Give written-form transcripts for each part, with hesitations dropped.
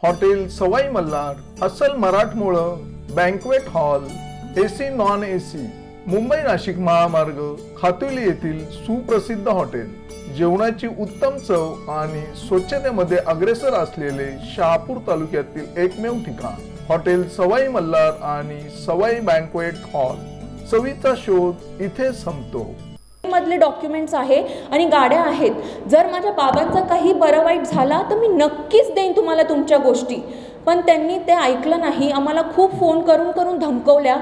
Hotel Sawai Malhar, अस्सल मराठमोळं, banquet hall, AC non AC, Mumbai Nashik महामार्ग, खातुली येथील सुप्रसिद्ध हॉटेल, जेवणाची उत्तम चव आणि स्वच्छतेमध्ये अग्रेसर असलेले शहापूर तालुक्यातील एकमेव ठिकाण हॉटेल सवाई मल्हार आणि सवाई बँक्वेट हॉल। चवीचा शोध इथे संपतो। मधले डॉक्युमेंट्स आहे आणि गाड्या आहेत। जर माझ्या बाबांचा काही बरं वाईट झाला तर मी नक्कीच देईन तुम्हाला तुमच्या गोष्टी, पण त्यांनी ते ऐकलं नाही। आम्हाला खूप फोन करून धमकवल्या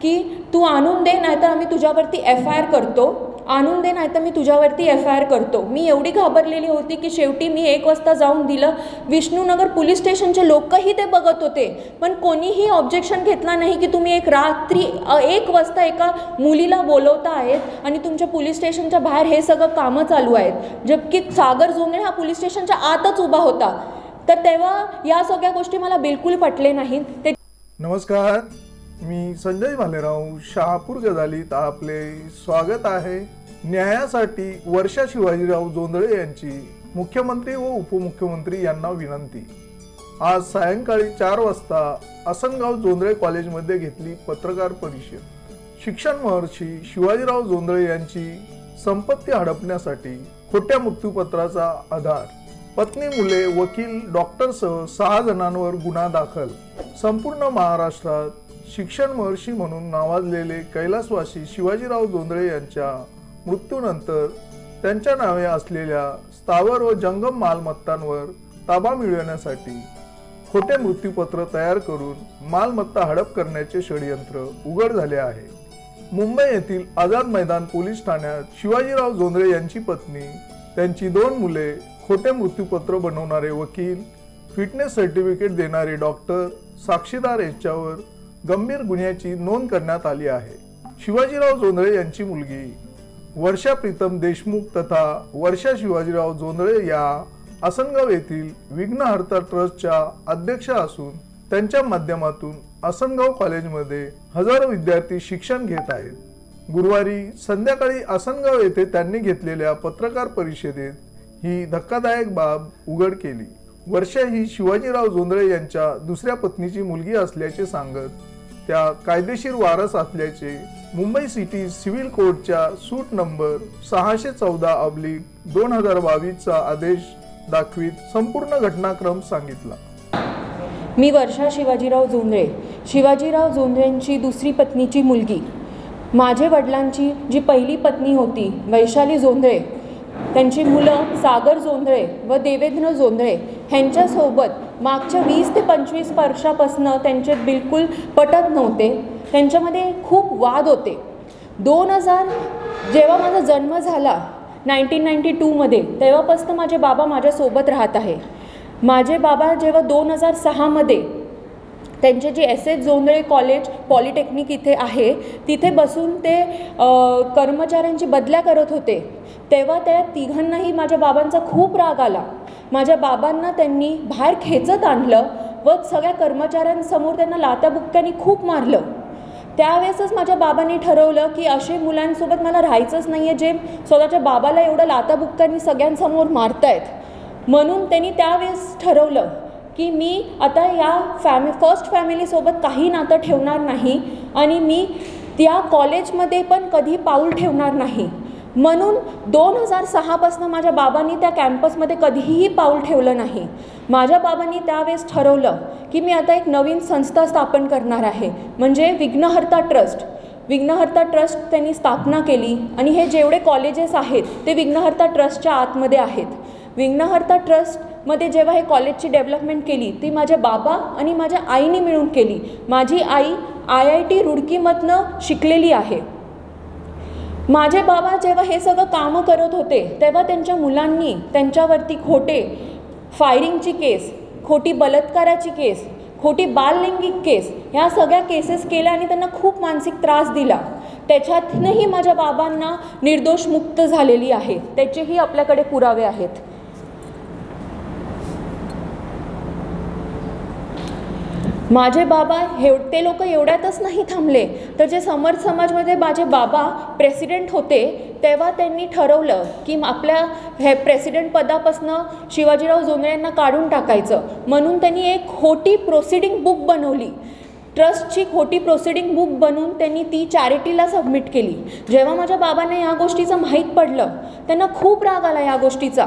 की तू आणून दे नाहीतर आम्ही तुझ्यावरती FIR करतो, आणून दे नाहीतर मी तुझ्यावरती FIR करतो। मी एवढी घाबरलेली होती की शेवटी मी 1 वाजता जाऊन दिलं। विष्णुनगर पोलीस स्टेशनचे लोकही ते बघत होते, पण कोणीही ऑब्जेक्शन घेतला नाही की तुम्ही एक रात्री 1 वाजता एका मुलीला बोलवता आहेत आणि तुमच्या पोलीस स्टेशनच्या बाहेर हे सगळं कामं चालू आहेत, जबकि सागर जोंधळे हा पोलीस स्टेशनच्या आतच उभा होता। तर तेव्हा या सगळ्या गोष्टी मला बिलकुल पटले नाहीत। नमस्कार, मी संजय भालेराव, शहापूर गजालीत आपले स्वागत आहे। न्यायासाठी वर्षा शिवाजीराव जोंधळे यांची मुख्यमंत्री व उपमुख्यमंत्री यांना विनंती। आज सायंकाळी 4 वाजता आसनगाव जोंधळे कॉलेजमध्ये घेतली पत्रकार परिषद। शिक्षण महर्षी शिवाजीराव जोंधळे यांची संपत्ती हडपण्यासाठी खोट्या मृत्यूपत्राचा आधार, पत्नी, मुले, वकील, डॉक्टरसह 6 जणांवर गुन्हा दाखल। संपूर्ण महाराष्ट्रात शिक्षण महर्षी म्हणून नावाजलेले कैलासवासी शिवाजीराव जोंधळे यांच्या मृत्यूनंतर त्यांच्या नावे असलेल्या स्थावर व जंगम मालमत्तांवर ताबा मिळवण्यासाठी खोटे मृत्यूपत्र तयार करून मालमत्ता हडप करण्याचे षडयंत्र उघड झाले आहे। मुंबई येथील आझाद मैदान पोलीस ठाण्यात शिवाजीराव जोंधळे यांची पत्नी, त्यांची 2 मुले, खोटे मृत्यूपत्र बनवणारे वकील, फिटनेस सर्टिफिकेट देणारे डॉक्टर, साक्षीदार यांच्यावर गंभीर गुन्ह्याची नोंद करण्यात आली आहे। शिवाजीराव जोंधळे यांची मुलगी वर्षा प्रीतम देशमुख तथा वर्षा शिवाजीराव जोंधळे या आसनगाव येथील विघ्नहर्ता ट्रस्टच्या अध्यक्ष असून त्यांच्या माध्यमातून आसनगाव कॉलेजमध्ये हजारो विद्यार्थी शिक्षण घेत आहेत। गुरुवारी संध्याकाळी आसनगाव येथे त्यांनी घेतलेल्या पत्रकार परिषदेत ही धक्कादायक बाब उघड केली। वर्षा ही शिवाजीराव जोंधळे यांच्या दुसऱ्या पत्नीची मुलगी असल्याचे सांगत त्या कायदेशीर वारस असल्याचे मुंबई सिटी सिव्हिल कोर्टच्या सूट नंबर 614/2022 चा आदेश दाखवित संपूर्ण घटनाक्रम सांगितला। मी वर्षा शिवाजीराव जोंधळेंची दुसरी पत्नीची मुलगी, माझे वडिलांची जी पहिली पत्नी होती वैशाली जोंधळे, त्यांची मुलं सागर जोंधळे व देवेंद्र जोंधळे ह्यांच्यासोबत मागच्या 20 ते 25 वर्षापासून त्यांचे बिलकुल पटत नव्हते। त्यांच्यामध्ये खूप वाद होते। 2000 जेव्हा माझा जन्म झाला 1992 मध्ये, तेव्हापासून माझे बाबा माझ्यासोबत राहत आहे। माझे बाबा जेव्हा 2006 मध्ये त्यांचे जे SS जोंधळे कॉलेज पॉलिटेक्निक इथे आहे तिथे बसून ते कर्मचाऱ्यांची बदल्या करत होते, तेव्हा त्या तिघांनाही माझ्या बाबांचा खूप राग आला। माझ्या बाबांना त्यांनी बाहेर खेचत आणलं व सगळ्या कर्मचाऱ्यांसमोर त्यांना लाथाबुक्क्यांनी खूप मारलं। त्यावेळेसच माझ्या बाबांनी ठरवलं की असे मुलांसोबत मला राहायचंच नाही आहे जे स्वतःच्या बाबाला एवढं लाथाबुक्क्यांनी सगळ्यांसमोर मारतायत। म्हणून त्यांनी त्यावेळेस ठरवलं की मी आता या फर्स्ट फॅमिलीसोबत काही नातं ठेवणार नाही आणि मी त्या कॉलेजमध्ये पण कधी पाऊल ठेवणार नाही। म्हणून 2006 पासून माझ्या बाबांनी त्या कॅम्पसमध्ये कधीही पाऊल ठेवलं नाही। माझ्या बाबांनी त्यावेळेस ठरवलं की मी आता एक नवीन संस्था स्थापन करणार आहे, म्हणजे विघ्नहर्ता ट्रस्ट। विघ्नहर्ता ट्रस्ट त्यांनी स्थापना केली आणि हे जेवढे कॉलेजेस आहेत ते विघ्नहर्ता ट्रस्टच्या आतमध्ये आहेत। विघ्नहर्ता ट्रस्टमध्ये जेव्हा हे कॉलेजची डेव्हलपमेंट केली ती माझ्या बाबा आणि माझ्या आईने मिळून केली। माझी आई IIT रुडकीमधनं शिकलेली आहे। माझे बाबा जेव्हा हे सगळं कामं करत होते तेव्हा त्यांच्या मुलांनी त्यांच्यावरती खोटे फायरिंगची केस, खोटी बलात्काराची केस, खोटी बाललैंगिक केस ह्या सगळ्या केसेस केल्या आणि त्यांना खूप मानसिक त्रास दिला। त्याच्यातनंही माझ्या बाबांना निर्दोष मुक्त झालेली आहे, त्याचेही आपल्याकडे पुरावे आहेत। माझे बाबा ते लोक एवढ्यातच नाही थांबले, तर जे समर्थ समाजमध्ये माझे बाबा प्रेसिडेंट होते तेव्हा त्यांनी ठरवलं की आपल्या हे प्रेसिडेंट पदापासनं शिवाजीराव जोंधळे यांना काढून टाकायचं. म्हणून त्यांनी एक खोटी प्रोसिडिंग बुक बनवली, ट्रस्टची खोटी प्रोसिडिंग बुक बनवून त्यांनी ती चॅरिटीला सबमिट केली. जेव्हा माझ्या बाबांना या गोष्टीचं माहीत पडलं त्यांना खूप राग आला या गोष्टीचा,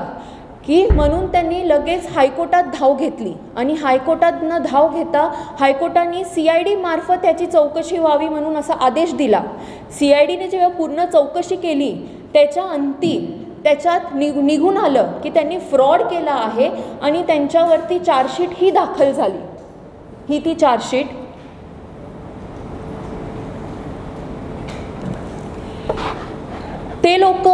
की म्हणून त्यांनी लगेच हायकोर्टात धाव घेतली आणि हायकोर्टातनं धाव घेता हायकोर्टाने CID मार्फत त्याची चौकशी व्हावी म्हणून असा आदेश दिला. CIDने जेव्हा पूर्ण चौकशी केली त्याच्या अंती त्याच्यात निघून आलं की त्यांनी फ्रॉड केला आहे आणि त्यांच्यावरती चार्जशीट ही दाखल झाली. ही ती चार्जशीट. ते लोक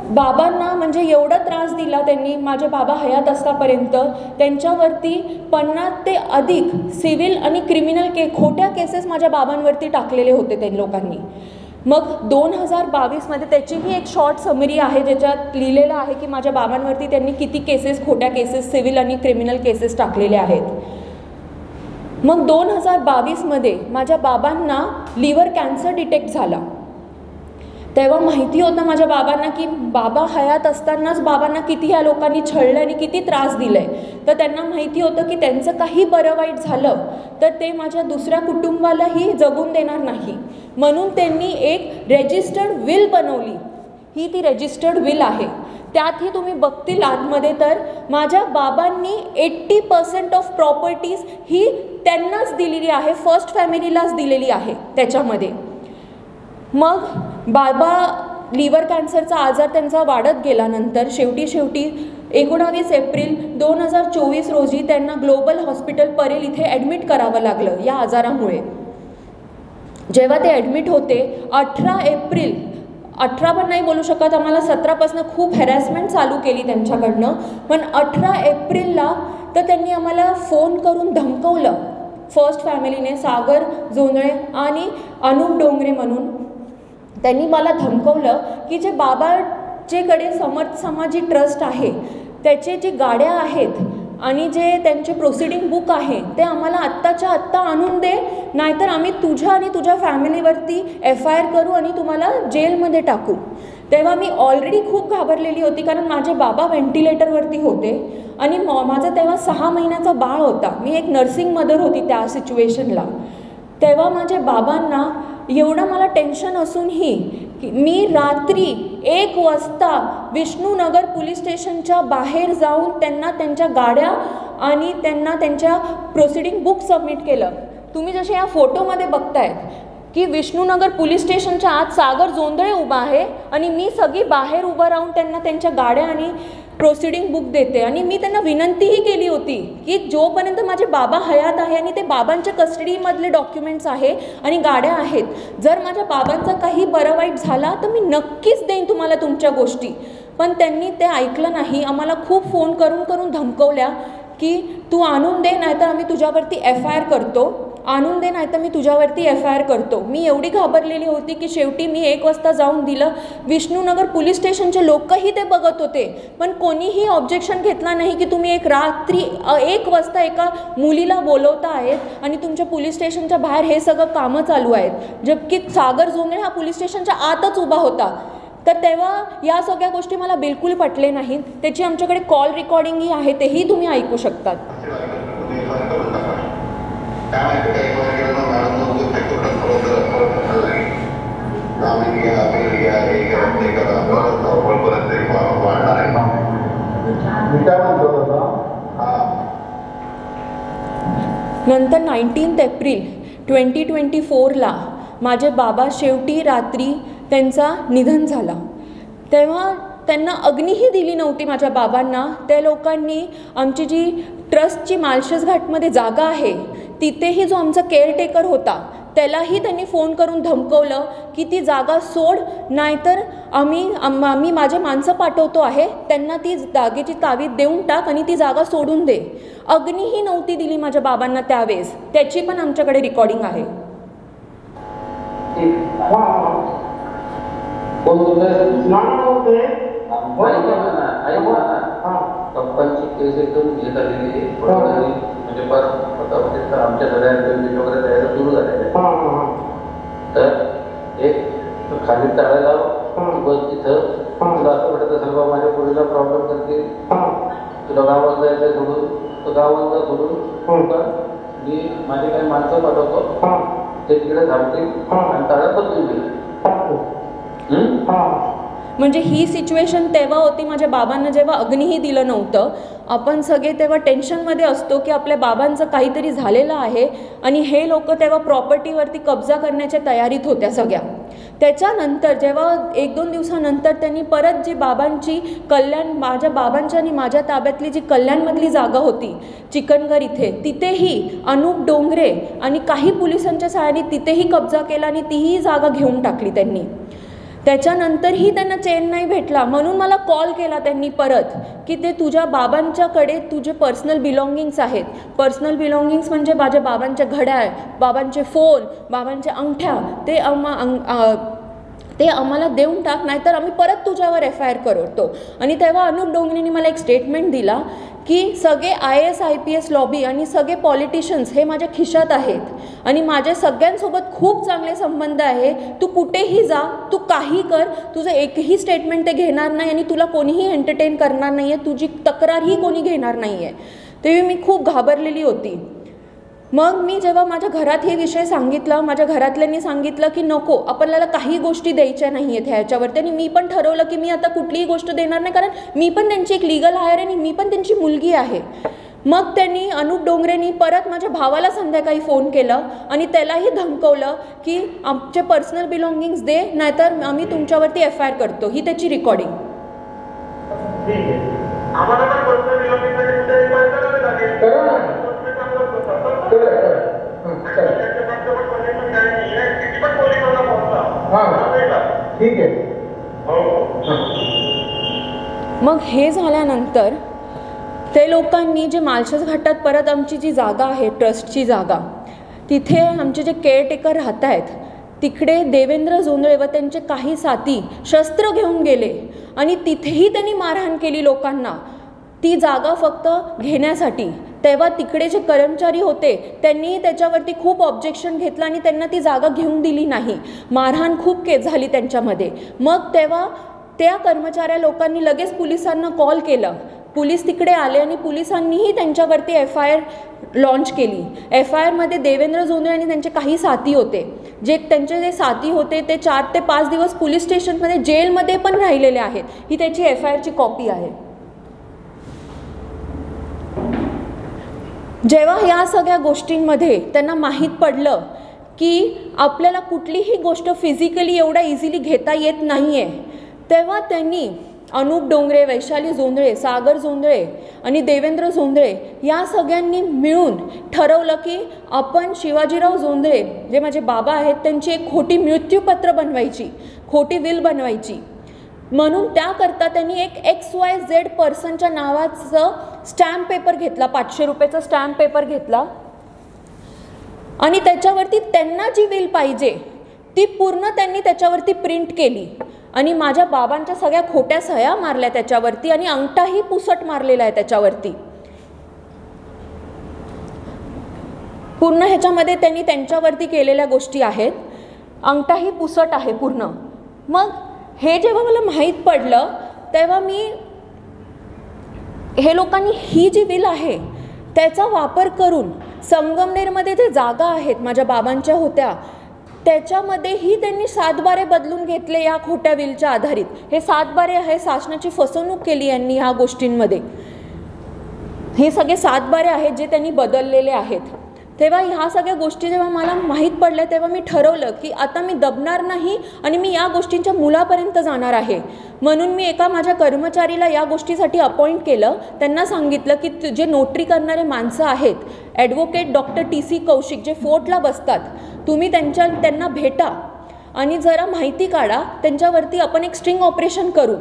बाबांना म्हणजे एवढा त्रास दिला त्यांनी माझे बाबा हयात असतापर्यंत. त्यांच्यावरती 50 ते अधिक सिव्हिल आणि क्रिमिनल खोट्या केसेस माझ्या बाबांवरती टाकलेले होते त्या लोकांनी. मग 2022मध्ये त्याचीही एक शॉर्ट समरी आहे ज्याच्यात लिहिलेलं आहे की माझ्या बाबांवरती त्यांनी किती केसेस, खोट्या केसेस, सिव्हिल आणि क्रिमिनल केसेस टाकलेले आहेत. मग 2022मध्ये माझ्या बाबांना लिव्हर कॅन्सर डिटेक्ट झाला. तेव्हा माहिती होतं माझ्या बाबांना की बाबा हयात असतानाच बाबांना किती ह्या लोकांनी छळलं आणि किती त्रास दिला आहे. तर त्यांना माहिती होतं की त्यांचं काही बरं वाईट झालं तर ते माझ्या दुसऱ्या कुटुंबालाही जगून देणार नाही. म्हणून त्यांनी एक रजिस्टर्ड विल बनवली. ही ती रजिस्टर्ड विल आहे. त्यातही तुम्ही बघतील आतमध्ये तर माझ्या बाबांनी 80% ऑफ प्रॉपर्टीज ही त्यांनाच दिलेली आहे, फर्स्ट फॅमिलीलाच दिलेली आहे त्याच्यामध्ये. मग बाबा लिव्हर कॅन्सरचा आजार त्यांचा वाढत गेल्यानंतर शेवटी 19 एप्रिल 2024 रोजी त्यांना ग्लोबल हॉस्पिटल परेल इथे ॲडमिट करावं लागलं या आजारामुळे. जेव्हा ते ॲडमिट होते 18 एप्रिल, 18 पण नाही बोलू शकत, आम्हाला 17पासून खूप हॅरॅसमेंट चालू केली त्यांच्याकडनं. पण 18 एप्रिलला तर त्यांनी आम्हाला फोन करून धमकवलं फर्स्ट फॅमिलीने, सागर जोंधळे आणि अनुप डोंगरे म्हणून. त्यांनी मला धमकवलं की जे बाबाचेकडे समर्थ समाजी ट्रस्ट आहे त्याचे जे गाड्या आहेत आणि जे त्यांचे प्रोसिडिंग बुक आहे ते आम्हाला आत्ताच्या आत्ता आणून दे, नाहीतर आम्ही तुझ्या आणि तुझ्या फॅमिलीवरती FIR करू आणि तुम्हाला जेलमध्ये टाकू. तेव्हा मी ऑलरेडी खूप घाबरलेली होती कारण माझे बाबा व्हेंटिलेटरवरती होते आणि माझं तेव्हा 6 महिन्याचा बाळ होता. मी एक नर्सिंग मदर होती त्या सिच्युएशनला. तेव्हा माझ्या बाबांना एवढं मला टेन्शन असूनही मी रात्री 1 वाजता विष्णुनगर पोलीस स्टेशनच्या बाहेर जाऊन त्यांना त्यांच्या गाड्या आणि त्यांना त्यांच्या प्रोसिडिंग बुक सबमिट केलं. तुम्ही जसे या फोटोमध्ये बघतायत की विष्णुनगर पोलीस स्टेशनच्या आत सागर जोंधळे उभा आहे आणि मी सगळी बाहेर उभं राहून त्यांना त्यांच्या गाड्या आणि प्रोसिडिंग बुक देते. आणि मी त्यांना विनंतीही केली होती की जोपर्यंत माझे बाबा हयात आहे आणि ते बाबांच्या कस्टडीमधले डॉक्युमेंट्स आहे आणि गाड्या आहेत, जर माझ्या बाबांचा काही बरं वाईट झाला तर मी नक्कीच देईन तुम्हाला तुमच्या गोष्टी. पण त्यांनी ते ऐकलं नाही. आम्हाला खूप फोन करून धमकवल्या की तू आणून दे नाहीतर आम्ही तुझ्यावरती FIR करतो, आणून दे नाहीतर मी तुझ्यावरती FIR करतो. मी एवढी घाबरलेली होती की शेवटी मी 1 वाजता जाऊन दिलं. विष्णुनगर पोलीस स्टेशनचे लोकही ते बघत होते पण कोणीही ऑब्जेक्शन घेतला नाही की तुम्ही रात्री 1 वाजता एका मुलीला बोलवता आहेत आणि तुमच्या पोलीस स्टेशनच्या बाहेर हे सगळं कामं चालू आहेत, जबकी सागर जोंधळे हा पोलीस स्टेशनच्या आतच उभा होता. तर तेव्हा या सगळ्या गोष्टी मला बिलकुल पटले नाहीत. त्याची आमच्याकडे कॉल रेकॉर्डिंगही आहे, तेही तुम्ही ऐकू शकतात. नंतर 19 एप्रिल 2024ला माझे बाबा शेवटी रात्री त्यांचा निधन झाला. तेव्हा त्यांना अग्नीही दिली नव्हती माझ्या बाबांना. त्या लोकांनी आमची जी ट्रस्टची माळशेज घाटमध्ये जागा आहे तिथेही जो आमचा केअरटेकर होता त्यालाही त्यांनी फोन करून धमकवलं की ती जागा सोड, नाहीतर आम्ही माझे माणसं पाठवतो आहे, त्यांना ती जागेची तावीज देऊन टाक आणि ती जागा सोडून दे. अग्नीही नव्हती दिली माझ्या बाबांना त्यावेळेस. त्याची पण आमच्याकडे रेकॉर्डिंग आहे. पप्पांची केस एकदम म्हणजे तर आमच्या सगळ्यांचे वगैरे तयारी सुरू झालेली आहे. तर एक खाली टाळा लाव बस तिथं तुला असं वाटत असेल बाबा माझ्या पुढीला प्रॉब्लेम करते तुला गावात जायचं सोडून तर गावात सोडून मी माझी काही माणसं पाठवतो ते तिकडे थांबतील आणि टाळा बदलून घेईल. म्हणजे ही सिच्युएशन तेव्हा होती माझ्या बाबांना जेव्हा अग्नीही दिलं नव्हतं. आपण सगळे तेव्हा टेन्शनमध्ये असतो की आपल्या बाबांचं काहीतरी झालेलं आहे आणि हे लोक तेव्हा प्रॉपर्टीवरती कब्जा करण्याच्या तयारीत होत्या सगळ्या. त्याच्यानंतर जेव्हा 1-2 दिवसानंतर त्यांनी परत जी बाबांची कल्याण माझ्या बाबांच्या आणि माझ्या ताब्यातली जी कल्याणमधली जागा होती चिकनगर इथे तिथेही अनूप डोंगरे आणि काही पोलिसांच्या सहाय्याने तिथेही कब्जा केला आणि तीही जागा घेऊन टाकली त्यांनी. त्याच्यानंतरही त्यांना चेन नाही भेटला म्हणून मला कॉल केला त्यांनी परत की ते तुझ्या बाबांच्याकडे तुझे पर्सनल बिलॉंगिंग्स आहेत. पर्सनल बिलॉंगिंग्स म्हणजे माझ्या बाबांचे घड्याळ, बाबांचे फोन, बाबांच्या अंगठ्या ते आम्हाला देऊन टाक नाहीतर आम्ही परत तुझ्यावर FIR करतो. आणि तेव्हा अनूप डोंगरेंनी मला एक स्टेटमेंट दिला की सगळे IAS IPS लॉबी आणि सगळे पॉलिटिशियन्स हे माझ्या खिशात आहेत आणि माझ्या सगळ्यांसोबत खूप चांगले संबंध आहे. तू कुठेही जा, तू काही कर, तुझं एकही स्टेटमेंट ते घेणार नाही आणि तुला कोणीही एंटरटेन करणार नाही आहे, तुझी तक्रारही कोणी घेणार नाही आहे. तेव्हा मी खूप घाबरलेली होती. मग मी जेव्हा माझ्या घरात हे विषय सांगितला माझ्या घरातल्यांनी सांगितलं की नको आपल्याला काही गोष्टी द्यायच्या नाही आहेत ह्याच्यावरती. आणि मी पण ठरवलं की मी आता कुठलीही गोष्ट देणार नाही कारण मी पण त्यांची एक लीगल हायर आहे आणि मी पण त्यांची मुलगी आहे. मग त्यांनी अनूप डोंगरेंनी परत माझ्या भावाला संध्याकाळी फोन केलं आणि त्यालाही धमकवलं की आमचे पर्सनल बिलॉंगिंग्स दे नाहीतर आम्ही तुमच्यावरती FIR करतो. ही त्याची रेकॉर्डिंग. मग हे झाल्यानंतर ते लोकांनी जे माळशेज घाटात परत आमची जी जागा आहे ट्रस्टची जागा तिथे आमचे जे केअरटेकर राहत आहेत तिकडे देवेंद्र जोंधळे व त्यांचे काही साथी शस्त्र घेऊन गेले आणि तिथेही त्यांनी मारहाण केली लोकांना ती जागा फक्त घेण्यासाठी. तेव्हा तिकडे जे कर्मचारी होते त्यांनी त्याच्यावरती खूप ऑब्जेक्शन घेतलं आणि त्यांना ती जागा घेऊन दिली नाही. मारहाण खूप झाली त्यांच्यामध्ये. मग तेव्हा त्या कर्मचाऱ्या लोकांनी लगेच पोलिसांना कॉल केलं. पोलीस तिकडे आले आणि पोलिसांनीही त्यांच्यावरती FIR लॉन्च केली. FIRमध्ये देवेंद्र जोंधळे आणि त्यांचे काही साथी होते. त्यांचे जे साथी होते ते 4 ते 5 दिवस पोलीस स्टेशनमध्ये जेलमध्ये पण राहिलेले आहेत. ही त्याची FIRची कॉपी आहे. जेव्हा या सगळ्या गोष्टींमध्ये त्यांना माहीत पडलं की आपल्याला कुठलीही गोष्ट फिजिकली एवढा इझिली घेता येत नाही आहे तेव्हा त्यांनी अनूप डोंगरे, वैशाली जोंधळे, सागर जोंधळे आणि देवेंद्र जोंधळे या सगळ्यांनी मिळून ठरवलं की आपण शिवाजीराव जोंधळे जे माझे बाबा आहेत त्यांची एक खोटी मृत्यूपत्र बनवायची, खोटी विल बनवायची. म्हणून त्याकरता त्यांनी एक XYZ पर्सनच्या नावाचं स्टॅम्प पेपर घेतला, 500 रुपयाचा स्टॅम्प पेपर घेतला आणि त्याच्यावरती त्यांना जी विल पाहिजे ती पूर्ण त्यांनी त्याच्यावरती प्रिंट केली आणि माझ्या बाबांच्या सगळ्या खोट्या सह्या मारल्या त्याच्यावरती आणि अंगठाही पुसट मारलेला आहे त्याच्यावरती. पूर्ण ह्याच्यामध्ये त्यांनी त्यांच्यावरती केलेल्या गोष्टी आहेत. अंगठाही पुसट आहे पूर्ण. मग हे जेव्हा मला माहीत पडलं तेव्हा मी हे लोकांनी ही जी विल आहे त्याचा वापर करून संगमनेरमध्ये जे जागा आहेत माझ्या बाबांच्या होत्या त्याच्यामध्येही त्यांनी 7/12 बदलून घेतले या खोट्या विलच्या आधारित. हे 7/12 आहे, शासनाची फसवणूक केली यांनी ह्या गोष्टींमध्ये. हे सगळे 7/12 आहेत जे त्यांनी बदललेले आहेत. तेव्हा ह्या सगळ्या गोष्टी जेव्हा मला माहीत पडल्या तेव्हा मी ठरवलं की आता मी दबणार नाही आणि मी या गोष्टींच्या मुलापर्यंत जाणार आहे. म्हणून मी एका माझ्या कर्मचारीला या गोष्टीसाठी अपॉइंट केलं. त्यांना सांगितलं की जे नोटरी करणारे माणसं आहेत, ॲडव्होकेट डॉक्टर TC कौशिक जे फोर्टला बसतात, तुम्ही त्यांना भेटा आणि जरा माहिती काढा, त्यांच्यावरती आपण एक स्ट्रिंग ऑपरेशन करू.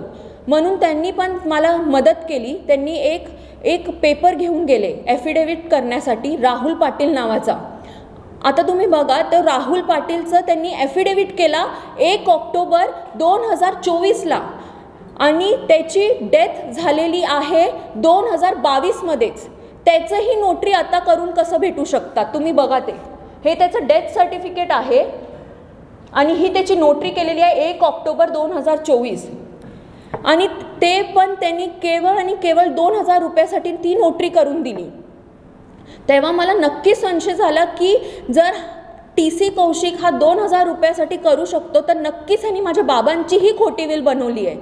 म्हणून त्यांनी पण मला मदत केली. त्यांनी एक पेपर घेऊन गेले ॲफिडेविट करण्यासाठी, राहुल पाटील नावाचा. आता तुम्ही बघा, तर राहुल पाटीलचं त्यांनी ॲफिडेविट केला 1 ऑक्टोबर 2024ला आणि त्याची डेथ झालेली आहे 2022मध्येच. त्याचंही नोटरी आता करून कसं भेटू शकतात तुम्ही बघा. हे त्याचं डेथ सर्टिफिकेट आहे आणि ही त्याची नोटरी केलेली आहे 1 ऑक्टोबर 2024 आणि ते पण त्यांनी केवळ आणि केवळ 2000 रुपयासाठी ती नोटरी करून दिली. तेव्हा मला नक्की संशय झाला की जर TC कौशिक हा 2000 रुपयासाठी करू शकतो तर नक्कीच ह्यांनी माझ्या बाबांचीही खोटी विल बनवली आहे.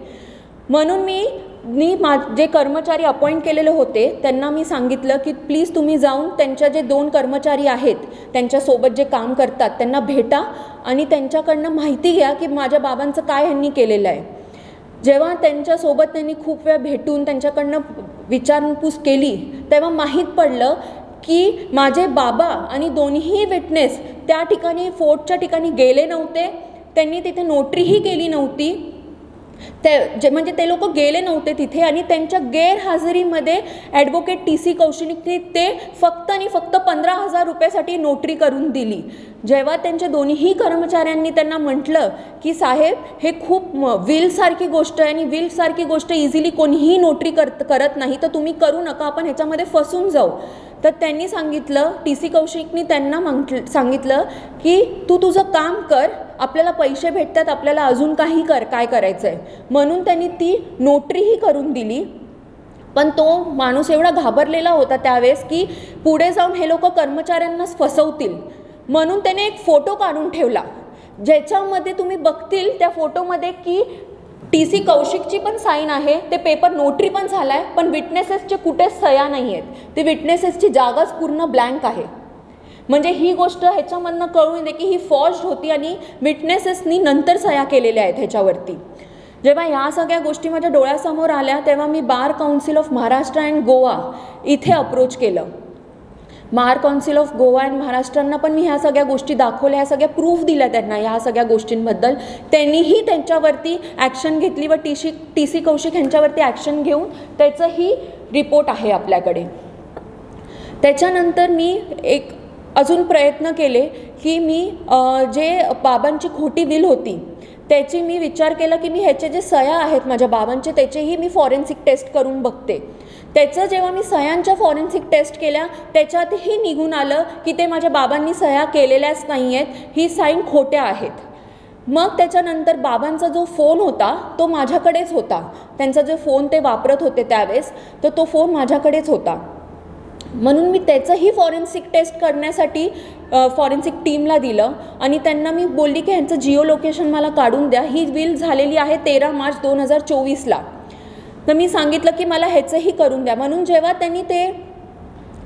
म्हणून मी जे कर्मचारी अपॉइंट केलेले होते त्यांना मी सांगितलं की प्लीज तुम्ही जाऊन त्यांच्या जे 2 कर्मचारी आहेत त्यांच्यासोबत जे काम करतात त्यांना भेटा आणि त्यांच्याकडनं माहिती घ्या की माझ्या बाबांचं काय ह्यांनी केलेलं आहे. जेव्हा त्यांच्यासोबत त्यांनी खूप वेळ भेटून त्यांच्याकडनं विचारपूस केली तेव्हा माहीत पडलं की माझे बाबा आणि दोन्ही विटनेस त्या ठिकाणी फोर्टच्या ठिकाणी गेले नव्हते. त्यांनी तिथे नोटरीही केली नव्हती. म्हणजे ते लोक गेले नव्हते तिथे आणि त्यांच्या गैरहजेरीमध्ये ॲडव्होकेट TC कौशिकने ते फक्त आणि फक्त 15,000 रुपयासाठी नोटरी करून दिली. जेव्हा त्यांच्या दोन्ही कर्मचाऱ्यांनी त्यांना म्हटलं की साहेब हे खूप विलसारखी गोष्ट आहे आणि विलसारखी गोष्ट इझिली कोणीही नोटरी करत नाही तर तुम्ही करू नका, आपण ह्याच्यामध्ये फसून जाऊ. तर त्यांनी सांगितलं, TC कौशिकनी त्यांना सांगितलं की तू तुझं काम कर, आपल्याला पैसे भेटतात, आपल्याला अजून काही काय करायचं आहे. म्हणून त्यांनी ती नोटरीही करून दिली. पण तो माणूस एवढा घाबरलेला होता त्यावेळेस की पुढे जाऊन हे लोक कर्मचाऱ्यांनाच फसवतील म्हणून त्याने एक फोटो काढून ठेवला ज्याच्यामध्ये तुम्ही बघतील त्या फोटोमध्ये की TC कौशिकची पण साईन आहे, ते पेपर नोटरी पण झाला आहे, पण विटनेसेसचे कुठेच सह्या नाही आहेत. ते विटनेसेसची जागाच पूर्ण ब्लँक आहे. म्हणजे ही गोष्ट ह्याच्यामधनं कळून येते की ही फॉर्ज्ड होती आणि विटनेसेसनी नंतर सह्या केलेल्या आहेत ह्याच्यावरती. जेव्हा ह्या सगळ्या गोष्टी माझ्या डोळ्यासमोर आल्या तेव्हा मी bar council of Maharashtra and Goa इथे अप्रोच केलं. Bar council of Goa and महाराष्ट्रांना पण मी ह्या सगळ्या गोष्टी दाखवल्या, ह्या सगळ्या प्रूफ दिल्या त्यांना ह्या सगळ्या गोष्टींबद्दल. त्यांनीही त्यांच्यावरती ॲक्शन घेतली व TC कौशिक ह्यांच्यावरती ॲक्शन घेऊन त्याचंही रिपोर्ट आहे आपल्याकडे. त्याच्यानंतर मी एक अजून प्रयत्न केले की मी जे बाबांची खोटी विल होती त्याची मी विचार केला की मी ह्याचे जे सह्या आहेत माझ्या बाबांचे त्याचेही मी फॉरेन्सिक टेस्ट करून बघते. त्याचं जेव्हा मी सह्यांच्या फॉरेन्सिक टेस्ट केल्या त्याच्यातही निघून आलं की ते माझ्या बाबांनी सह्या केलेल्याच नाही आहेत, ही साईन खोट्या आहेत. मग त्याच्यानंतर बाबांचा जो फोन होता तो माझ्याकडेच होता. त्यांचा जो फोन ते वापरत होते त्यावेळेस तर तो फोन माझ्याकडेच होता. म्हणून मी त्याचंही फॉरेन्सिक टेस्ट करण्यासाठी फॉरेन्सिक टीमला दिलं आणि त्यांना मी बोलली की ह्यांचं जिओ लोकेशन मला काढून द्या. ही विल झालेली आहे 13 मार्च 2024ला. तर मी सांगितलं की मला ह्याचंही करून द्या. म्हणून जेव्हा त्यांनी ते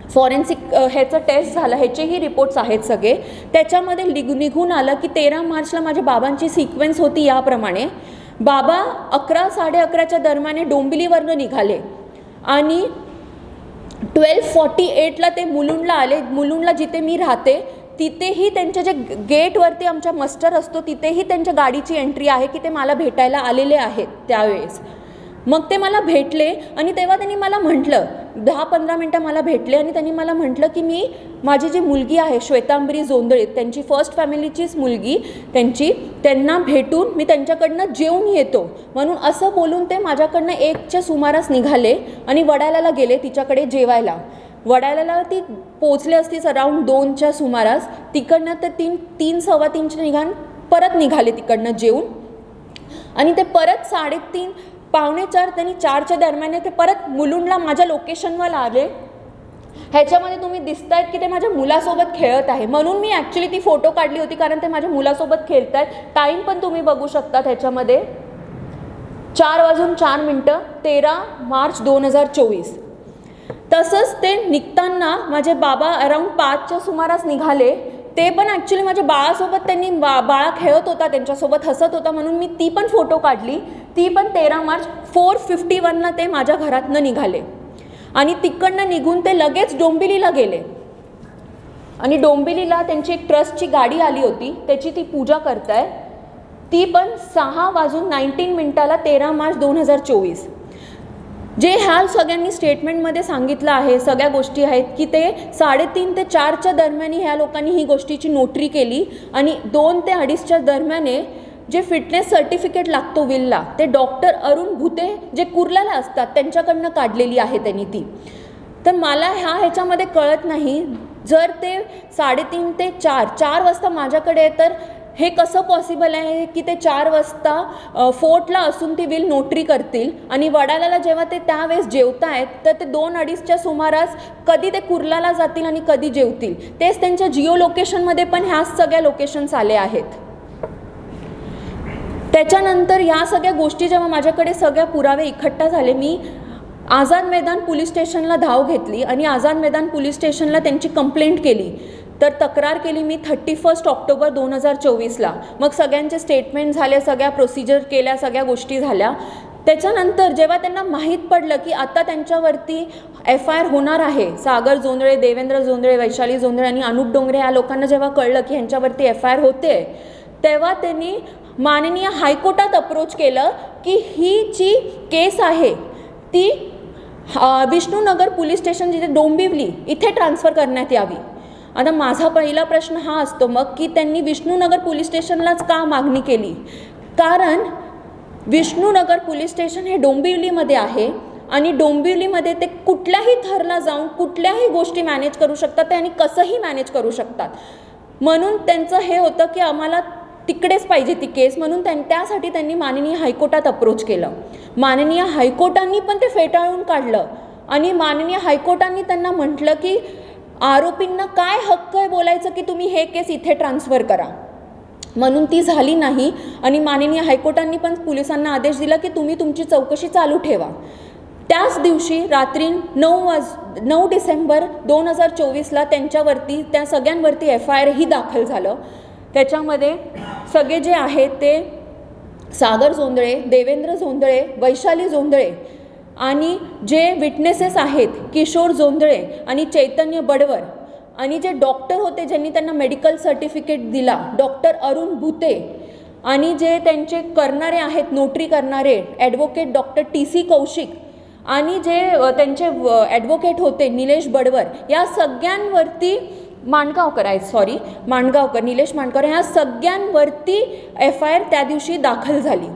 फॉरेन्सिक ह्याचं टेस्ट झालं, ह्याचेही रिपोर्ट्स आहेत सगळे, त्याच्यामध्ये निघून आलं की 13 मार्चला माझ्या बाबांची सिक्वेन्स होती याप्रमाणे. बाबा 11, 11:30च्या दरम्यान डोंबिवलीवरनं निघाले आणि 12:48ला ते मुलुंडला आले. मुलुंडला जिथे मी राहते तिथेही त्यांच्या जे गेटवरती आमच्या मस्टर असतो तिथेही त्यांच्या गाडीची एंट्री आहे की ते मला भेटायला आलेले आहेत त्यावेळेस. मग ते मला भेटले आणि तेव्हा त्यांनी मला म्हटलं 10-15 मिनटं मला भेटले आणि त्यांनी मला म्हटलं की माझी जी मुलगी आहे श्वेतांबरी जोंधळे, त्यांची फर्स्ट फॅमिलीचीच मुलगी त्यांना भेटून मी त्यांच्याकडनं जेवून येतो म्हणून असं बोलून ते माझ्याकडनं 1च्या सुमारास निघाले आणि वडाळ्याला गेले तिच्याकडे जेवायला. वडाळ्याला ती पोचले असतीच अराऊंड 2च्या सुमारास. तिकडनं तर 3-3:15 परत निघाले तिकडनं जेवून आणि ते परत 3:30 पावणे 4 त्यांनी 4च्या दरम्यान ते परत मुलुंडला माझ्या लोकेशनवर आले. ह्याच्यामध्ये तुम्ही दिसतायत की ते माझ्या मुलासोबत खेळत आहे. म्हणून मी ॲक्च्युली ती फोटो काढली होती कारण ते माझ्या मुलासोबत खेळत आहेत. टाईम पण तुम्ही बघू शकता ह्याच्यामध्ये 4:04 13 मार्च 2024. तसंच ते निघताना माझे बाबा अराऊंड 5च्या सुमारास निघाले. ते पण ॲक्च्युली माझ्या बाळासोबत त्यांनी बाळा खेळत होता, त्यांच्यासोबत हसत होता म्हणून मी ती पण फोटो काढली. ती पण 13 मार्च 4:51ला ते माझ्या घरातनं निघाले आणि तिकडनं निघून ते लगेच डोंबिवलीला गेले आणि डोंबिवलीला त्यांची एक ट्रस्टची गाडी आली होती त्याची ती पूजा करताय. ती पण 6:19 13 मार्च 2024. जे ह्या सगळ्यांनी स्टेटमेंटमध्ये सांगितलं आहे सगळ्या गोष्टी आहेत की ते 3:30 ते 4च्या दरम्यान ह्या लोकांनी ही गोष्टीची नोटरी केली आणि 2 ते 2:30च्या दरम्यान जे फिटनेस सर्टिफिकेट लागतो विलला ते डॉक्टर अरुण भुते जे कुर्ल्याला असतात त्यांच्याकडनं काढलेली आहे त्यांनी ती. तर मला ह्याच्यामध्ये कळत नाही, जर ते 3:30 ते 4 वाजता माझ्याकडे आहे, तर हे कसं पॉसिबल आहे की ते 4 वाजता फोर्टला असून ती विल नोटरी करतील आणि वडाळ्याला जेव्हा ते त्यावेळेस जेवतायत तर ते 2-2:30च्या सुमारास कधी ते कुर्लाला जातील आणि कधी जेवतील. तेच त्यांच्या जिओ लोकेशनमध्ये पण ह्याच सगळ्या लोकेशन्स आले आहेत. त्याच्यानंतर ह्या सगळ्या गोष्टी जेव्हा माझ्याकडे सगळ्या पुरावे इकट्ठा झाले, मी आझाद मैदान पोलीस स्टेशनला धाव घेतली आणि आझाद मैदान पोलीस स्टेशनला त्यांची कंप्लेंट केली. तर तक्रार केली मी 31 ऑक्टोबर 2024ला. मग सगळ्यांचे स्टेटमेंट झाले, सगळ्या प्रोसिजर केल्या, सगळ्या गोष्टी झाल्या. त्याच्यानंतर जेव्हा त्यांना माहीत पडलं की आता त्यांच्यावरती FIR होणार आहे, सागर जोंधळे, देवेंद्र जोंधळे, वैशाली जोंधळे आणि अनुप डोंगरे या लोकांना जेव्हा कळलं की ह्यांच्यावरती FIR होते, तेव्हा त्यांनी माननीय हायकोर्टात अप्रोच केलं की ही जी केस आहे ती विष्णुनगर पोलीस स्टेशन जिथे डोंबिवली इथे ट्रान्सफर करण्यात यावी. आता माझा पहिला प्रश्न हा असतो मग की त्यांनी विष्णुनगर पोलीस स्टेशनलाच का मागणी केली? कारण विष्णुनगर पोलीस स्टेशन हे डोंबिवलीमध्ये आहे आणि डोंबिवलीमध्ये ते कुठल्याही थरला जाऊन कुठल्याही गोष्टी मॅनेज करू शकतात आणि कसंही मॅनेज करू शकतात. म्हणून त्यांचं हे होतं की आम्हाला तिकडेच पाहिजे ती केस, म्हणून त्यासाठी त्यांनी माननीय हायकोर्टात अप्रोच केलं. माननीय हायकोर्टांनी पण ते फेटाळून काढलं आणि माननीय हायकोर्टांनी त्यांना म्हटलं की आरोपींना काय हक्क आहे बोलायचं की तुम्ही हे केस इथे ट्रान्सफर करा, म्हणून ती झाली नाही. आणि माननीय हायकोर्टांनी पण पोलिसांना आदेश दिला की तुम्ही तुमची चौकशी चालू ठेवा. त्याच दिवशी रात्री 9 डिसेंबर 2024ला त्यांच्यावरती त्या सगळ्यांवरती FIR ही दाखल झालं. त्याच्यामध्ये सगळे जे आहेत ते सागर जोंधळे, देवेंद्र जोंधळे, वैशाली जोंधळे आणि जे विटनेसेस आहेत किशोर जोंधळे आणि चैतन्य बडवर आणि जे डॉक्टर होते ज्यांनी त्यांना मेडिकल सर्टिफिकेट दिला, डॉक्टर अरुण भुते, आणि जे त्यांचे करणारे आहेत नोटरी करणारे ॲडव्होकेट डॉक्टर TC कौशिक आणि जे त्यांचे ॲडव्होकेट होते निलेश बडवर, या सगळ्यांवरती निलेश मांडगावकर ह्या सगळ्यांवरती FIR त्या दिवशी दाखल झाली.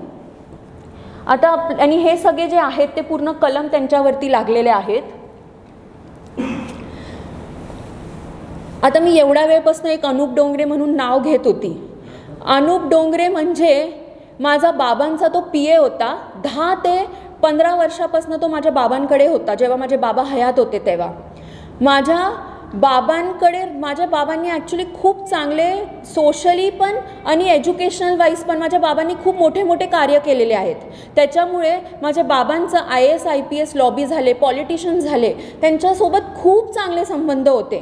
आता आणि हे सगळे जे आहेत ते पूर्ण कलम त्यांच्यावरती लागलेले आहेत. आता मी एवढ्या वेळपासून एक अनुप डोंगरे म्हणून नाव घेत होती. अनुप डोंगरे म्हणजे माझा बाबांचा तो PA होता. 10 ते 15 वर्षापासून तो माझ्या बाबांकडे होता. जेव्हा माझे बाबा हयात होते तेव्हा माझ्या बाबांनी ॲक्च्युली खूप चांगले सोशली पण आणि एज्युकेशनल वाईज पण माझ्या बाबांनी खूप मोठे मोठे कार्य केलेले आहेत. त्याच्यामुळे माझ्या बाबांचं IAS IPS लॉबी झाले, पॉलिटिशियन झाले, त्यांच्यासोबत खूप चांगले संबंध होते.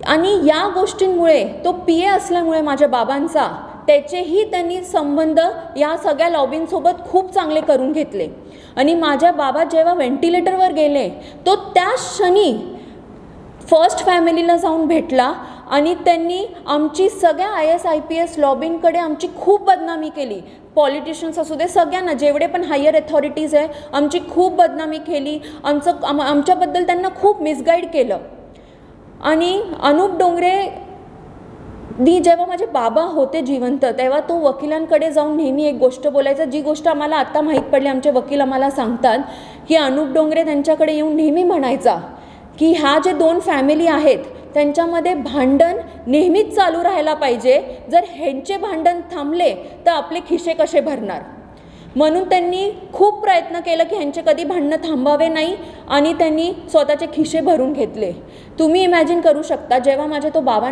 आणि या गोष्टींमुळे तो PA असल्यामुळे माझ्या बाबांचा त्याचेही त्यांनी संबंध या सगळ्या लॉबींसोबत खूप चांगले करून घेतले. आणि माझ्या बाबा जेव्हा व्हेंटिलेटरवर गेले तो त्या क्षणी फर्स्ट फॅमिलीला जाऊन भेटला आणि त्यांनी आमची सगळ्या IAS IPS लॉबींकडे आमची खूप बदनामी केली. पॉलिटिशियन्स असू दे, सगळ्यांना जेवढे पण हायर अथॉरिटीज आहे आमची खूप बदनामी केली. आमच्याबद्दल त्यांना खूप मिसगाईड केलं. आणि अनुप डोंगरे जेव्हा माझे बाबा होते जिवंत तेव्हा तो वकिलांकडे जाऊन नेहमी एक गोष्ट बोलायचा, जी गोष्ट आम्हाला आत्ता माहीत पडली. आमचे वकील आम्हाला सांगतात की अनुप डोंगरे त्यांच्याकडे येऊन नेहमी म्हणायचा की ह्या जे 2 फॅमिली आहेत त्यांच्यामध्ये भांडण नेहमीच चालू राहायला पाहिजे. जर ह्यांचे भांडण थांबले तर आपले खिसे कसे भरणार. म्हणून त्यांनी खूप प्रयत्न केला की ह्यांचे कधी भांडणं थांबावे नाही आणि त्यांनी स्वतःचे खिसे भरून घेतले. तुम्ही इमॅजिन करू शकता जेव्हा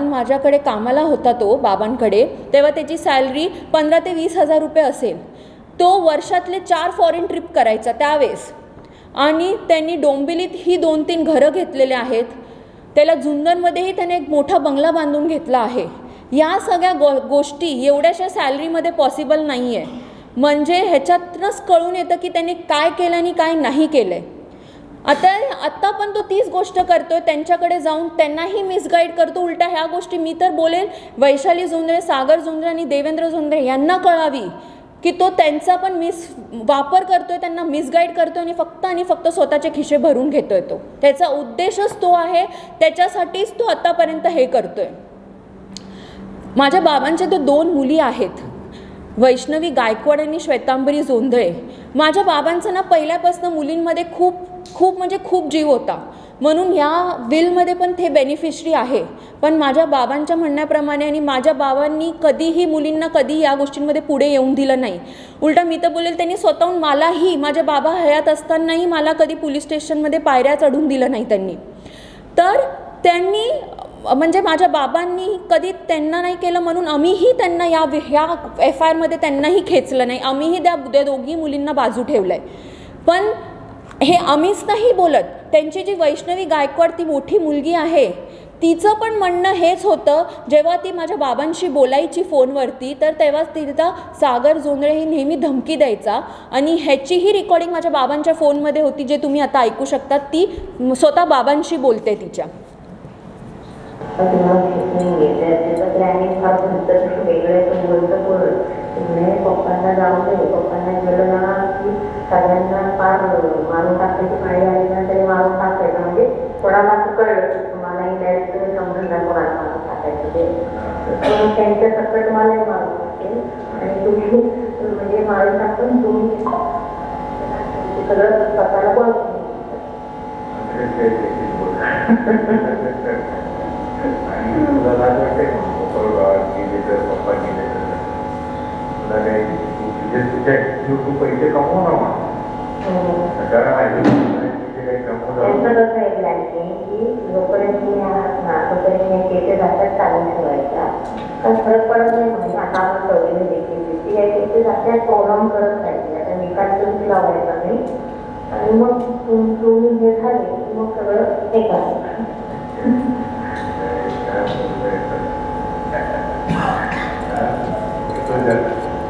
माझ्याकडे कामाला होता तो बाबांकडे, तेव्हा त्याची सॅलरी 15 ते 20 हजार रुपये असेल. तो वर्षातले 4 फॉरेन ट्रिप करायचा त्यावेळेस. आणि त्यांनी डोंबिवलीत ही 2-3 घरं घेतलेले आहेत. त्याला जुन्नरमध्येही त्याने एक मोठा बंगला बांधून घेतला आहे. या सगळ्या गोष्टी एवढ्याशा सॅलरीमध्ये पॉसिबल नाही आहे. म्हणजे ह्याच्यातूनच कळून येतं की त्यांनी काय केलं आणि काय नाही केलं आहे. आत्ता पण तो तीच गोष्ट करतोय. त्यांच्याकडे जाऊन त्यांनाही मिसगाईड करतो. उलटा ह्या गोष्टी मी तर बोलेल वैशाली जोंधळे, सागर जोंधळे आणि देवेंद्र जोंधळे यांना कळावी की तो त्यांचा पण वापर करतोय, त्यांना मिसगाईड करतोय आणि फक्त स्वतःचे खिसे भरून घेतोय. तो त्याचा उद्देशच तो आहे, त्याच्यासाठीच तो आतापर्यंत हे करतोय. माझ्या बाबांच्या ते 2 मुली आहेत, वैष्णवी गायकवाड आणि श्वेतांबरी जोंधळे. माझ्या बाबांचं ना पहिल्यापासून मुलींमध्ये खूप खूप म्हणजे खूप जीव होता, म्हणून ह्या विलमध्ये पण ते बेनिफिशरी आहे. पण माझ्या बाबांच्या म्हणण्याप्रमाणे आणि माझ्या बाबांनी कधीही मुलींना कधी या गोष्टींमध्ये पुढे येऊन दिलं नाही. उलटा मी तर बोलेल, त्यांनी स्वतःहून मलाही माझ्या बाबा हयात असतानाही मला कधी पोलीस स्टेशनमध्ये पायऱ्या चढून दिलं नाही त्यांनी. तर त्यांनी म्हणजे माझ्या बाबांनी कधी त्यांना नाही केलं, म्हणून आम्हीही त्यांना ह्या FIR मध्ये त्यांनाही खेचलं नाही. आम्हीही त्या दोघी मुलींना बाजू ठेवलं आहे. पण हे आम्हीच नाही बोलत, त्यांची जी वैष्णवी गायकवाड ती मोठी मुलगी आहे, तिचं पण म्हणणं हेच होतं. जेव्हा ती माझ्या बाबांशी बोलायची फोनवरती, तर तेव्हा तिचा सागर जोंधळे हे नेहमी धमकी द्यायचा. आणि ह्याचीही रेकॉर्डिंग माझ्या बाबांच्या फोनमध्ये होती, जे तुम्ही आता ऐकू शकता. ती स्वतः बाबांशी बोलते तिच्या. पप्पांना जाऊ दे, पप्पांना गेलं ना की सगळ्यांना फार मारून टाकायची पाळी आली ना तरी मारून टाकायचं. म्हणजे कोणाला असं कळलं तुम्हालाही डायरेक्ट तुम्ही समजून जा कोणाला मारून टाकायचं ते, त्यांच्या सकट मलाही मारून टाकेल आणि तुम्ही म्हणजे मारून टाकून तुम्ही सगळं स्वतःला बोलतो. पैसे कमवू ना त्यांचं कसं आहे आणखी की जोपर्यंत तोपर्यंत केसेस असतात चालू ठेवायचा, काही फरक पडत नाही. म्हणजे आता आपण ठेवलेले देखील या केसेस असल्यास प्रॉब्लेम करत राहायचे. आता निकाल तुम्ही लावायचा नाही आणि मग तुम्ही हे झाले मग सगळं हे करायचं.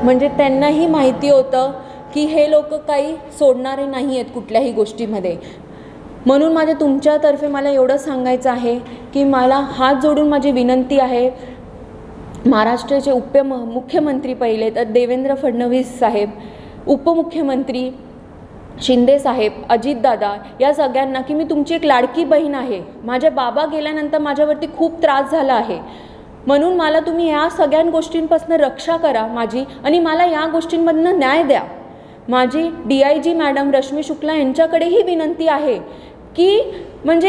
म्हणजे त्यांनाही माहिती होतं की हे लोक काही सोडणारे नाही आहेत कुठल्याही गोष्टीमध्ये. म्हणून माझ्या तुमच्यातर्फे मला एवढं सांगायचं आहे की मला हात जोडून माझी विनंती आहे, महाराष्ट्राचे मुख्यमंत्री पहिले तर देवेंद्र फडणवीस साहेब, उपमुख्यमंत्री शिंदे साहेब, अजितदादा, या सगळ्यांना की मी तुमची एक लाडकी बहीण आहे. माझे बाबा गेल्यानंतर माझ्यावरती खूप त्रास झाला आहे, म्हणून मला तुम्ही या सगळ्या गोष्टींपासून रक्षा करा माझी, आणि मला या गोष्टींमधनं न्याय द्या. माझी DIG मॅडम रश्मी शुक्ला यांच्याकडेही विनंती आहे की म्हणजे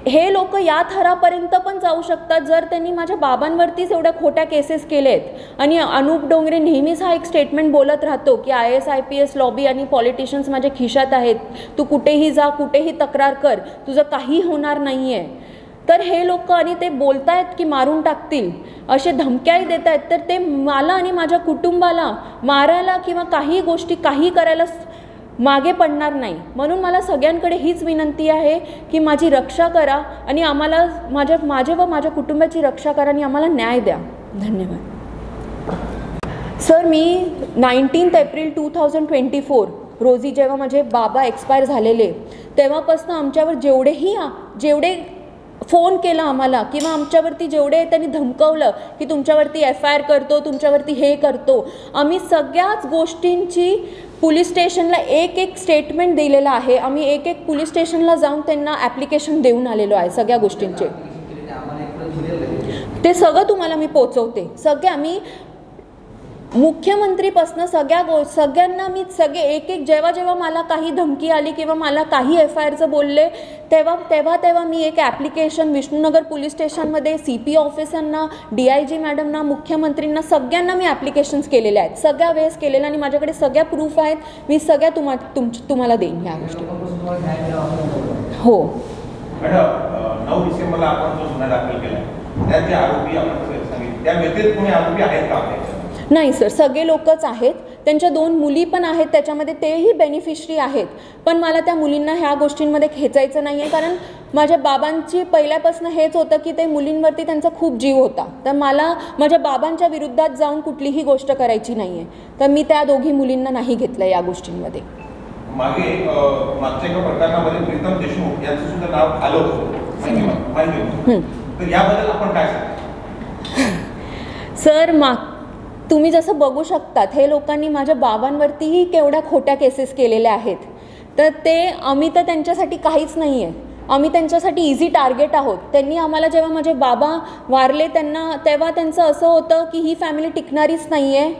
हे लोक या थरापर्यंत पण जाऊ शकतात जर त्यांनी माझ्या बाबांवरतीच एवढ्या खोट्या केसेस केलेत. आणि अनुप डोंगरे नेहमीच हा एक स्टेटमेंट बोलत राहतो की IAS IPS लॉबी आणि पॉलिटिशियन्स माझ्या खिशात आहेत, तू कुठेही जा, कुठेही तक्रार कर, तुझं काही होणार नाही आहे. तर हे लोक आणि ते बोलतायत की मारून टाकतील, असे धमक्याही देत आहेत, तर ते मला आणि माझ्या कुटुंबाला मारायला किंवा काही गोष्टी काही करायला मागे पडणार नाही. म्हणून मला सगळ्यांकडे हीच विनंती आहे की माझी रक्षा करा आणि आम्हाला माझे व माझ्या कुटुंबाची रक्षा करा आणि आम्हाला न्याय द्या. धन्यवाद. सर, मी 19 एप्रिल 2024 रोजी जेव्हा माझे बाबा एक्सपायर झालेले तेव्हापासून आमच्यावर जेवढे फोन केला आम्हाला किंवा आमच्यावरती जेवढे त्यांनी धमकवलं की तुमच्यावरती FIR करतो, तुमच्यावरती हे करतो, आम्ही सगळ्याच गोष्टींची पोलीस स्टेशनला एक स्टेटमेंट दिलेलं आहे. आम्ही एक पोलीस स्टेशनला जाऊन त्यांना ॲप्लिकेशन देऊन आलेलो आहे सगळ्या गोष्टींचे. ते सगळं तुम्हाला मी पोचवते. सगळे आम्ही मुख्यमंत्रीपासून सगळ्यांना मी एक जेव्हा मला काही धमकी आली किंवा मला काही FIRचं बोलले तेव्हा मी एक ॲप्लिकेशन विष्णुनगर पोलीस स्टेशनमध्ये CP ऑफिसरना, DIG मॅडमना, मुख्यमंत्रींना सगळ्यांना मी ॲप्लिकेशन्स केलेले आहेत, सगळ्या वेळेस केलेल्या, आणि माझ्याकडे सगळ्या प्रूफ आहेत. मी सगळ्या तुम्हाला देईन ह्या गोष्टी. हो. 9 डिसेंबरला आपण जो गुन्हा दाखल केला त्याचे आरोपी आपण सांगितले, त्या व्यतिरिक्त कोणी आरोपी आहेत का? नाही सर, सगळे लोकच आहेत. त्यांच्या 2 मुली पण आहेत, त्याच्यामध्ये तेही बेनिफिशरी आहेत. पण मला त्या मुलींना ह्या गोष्टींमध्ये खेचायचं नाही आहे, कारण माझ्या बाबांची पहिल्यापासून हेच होतं की ते मुलींवरती त्यांचा खूप जीव होता. तर मला माझ्या बाबांच्या विरुद्धात जाऊन कुठलीही गोष्ट करायची नाही आहे. तर मी त्या दोघी मुलींना नाही घेतलं या गोष्टींमध्ये. मागच्या एका प्रकरणामध्ये प्रीतम देशमुख यांचं सुद्धा नाव आलं होतं, तर याबद्दल आपण काय सांगता? सर, तुम्ही जसं बघू शकतात हे लोकांनी माझ्या बाबांवरतीही केवढ्या खोट्या केसेस केलेल्या आहेत. तर आम्ही तर त्यांच्यासाठी काहीच नाही आहे, आम्ही त्यांच्यासाठी इझी टार्गेट आहोत. त्यांनी आम्हाला जेव्हा माझे बाबा वारले तेव्हा त्यांचं असं होतं की ही फॅमिली टिकणारीच नाही आहे,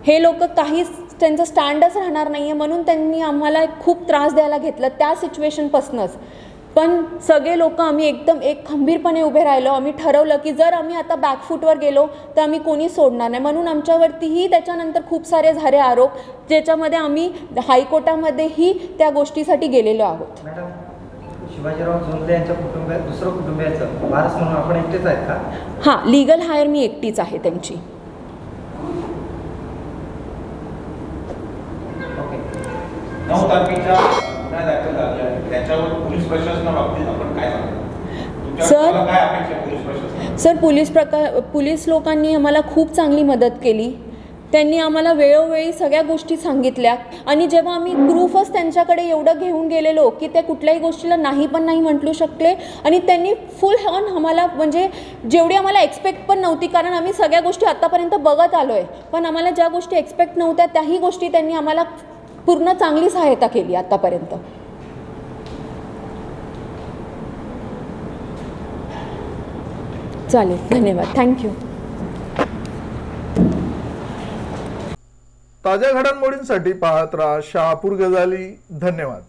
हे लोक काहीच त्यांचं स्टँडच राहणार नाही आहे, म्हणून त्यांनी आम्हाला खूप त्रास द्यायला घेतलं त्या सिच्युएशनपासूनच. पण सगळे लोक आम्ही एकदम एक खंबीरपणे उभे राहिलो. आम्ही ठरवलं की जर आम्ही आता बॅकफूटवर गेलो तर आम्ही कोणी सोडणार नाही, म्हणून आमच्यावरतीही त्याच्यानंतर खूप सारे झाले आरोप, ज्याच्यामध्ये आम्ही हायकोर्टामध्येही त्या गोष्टीसाठी गेलेलो आहोत. मॅडम, शिवाजीराव जोंधळे यांच्या कुटुंबात दुसरं कुटुंबियाचं वारस म्हणून आपण एकटेच आहेत का? हां, लिगल हायर मी एकटीच आहे त्यांची. 9 तारखेच्या गुन्हा दाखल झाला आहे, त्याच्यावर पोलीस प्रशासनाबाबतीत आपण काय सांगतो? सर, काय अपेक्षा आहे पोलीस प्रशासन? सर, पोलीस लोकांनी आम्हाला खूप चांगली मदत केली. त्यांनी आम्हाला वेळोवेळी सगळ्या गोष्टी सांगितल्या आणि जेव्हा आम्ही प्रूफच त्यांच्याकडे एवढं घेऊन गेलेलो की ते कुठल्याही गोष्टीला नाही पण नाही म्हटू शकले आणि त्यांनी फुल ऑन आम्हाला, म्हणजे जेवढी आम्हाला एक्सपेक्ट पण नव्हती, कारण आम्ही सगळ्या गोष्टी आत्तापर्यंत बघत आलो आहे, पण आम्हाला ज्या गोष्टी एक्सपेक्ट नव्हत्या त्याही गोष्टी त्यांनी आम्हाला पूर्ण चांगली सहायता केली आतापर्यंत. चालेल, धन्यवाद, थँक्यू. ताज्या घडामोडींसाठी पाहत राहा शहापूर गजाली. धन्यवाद.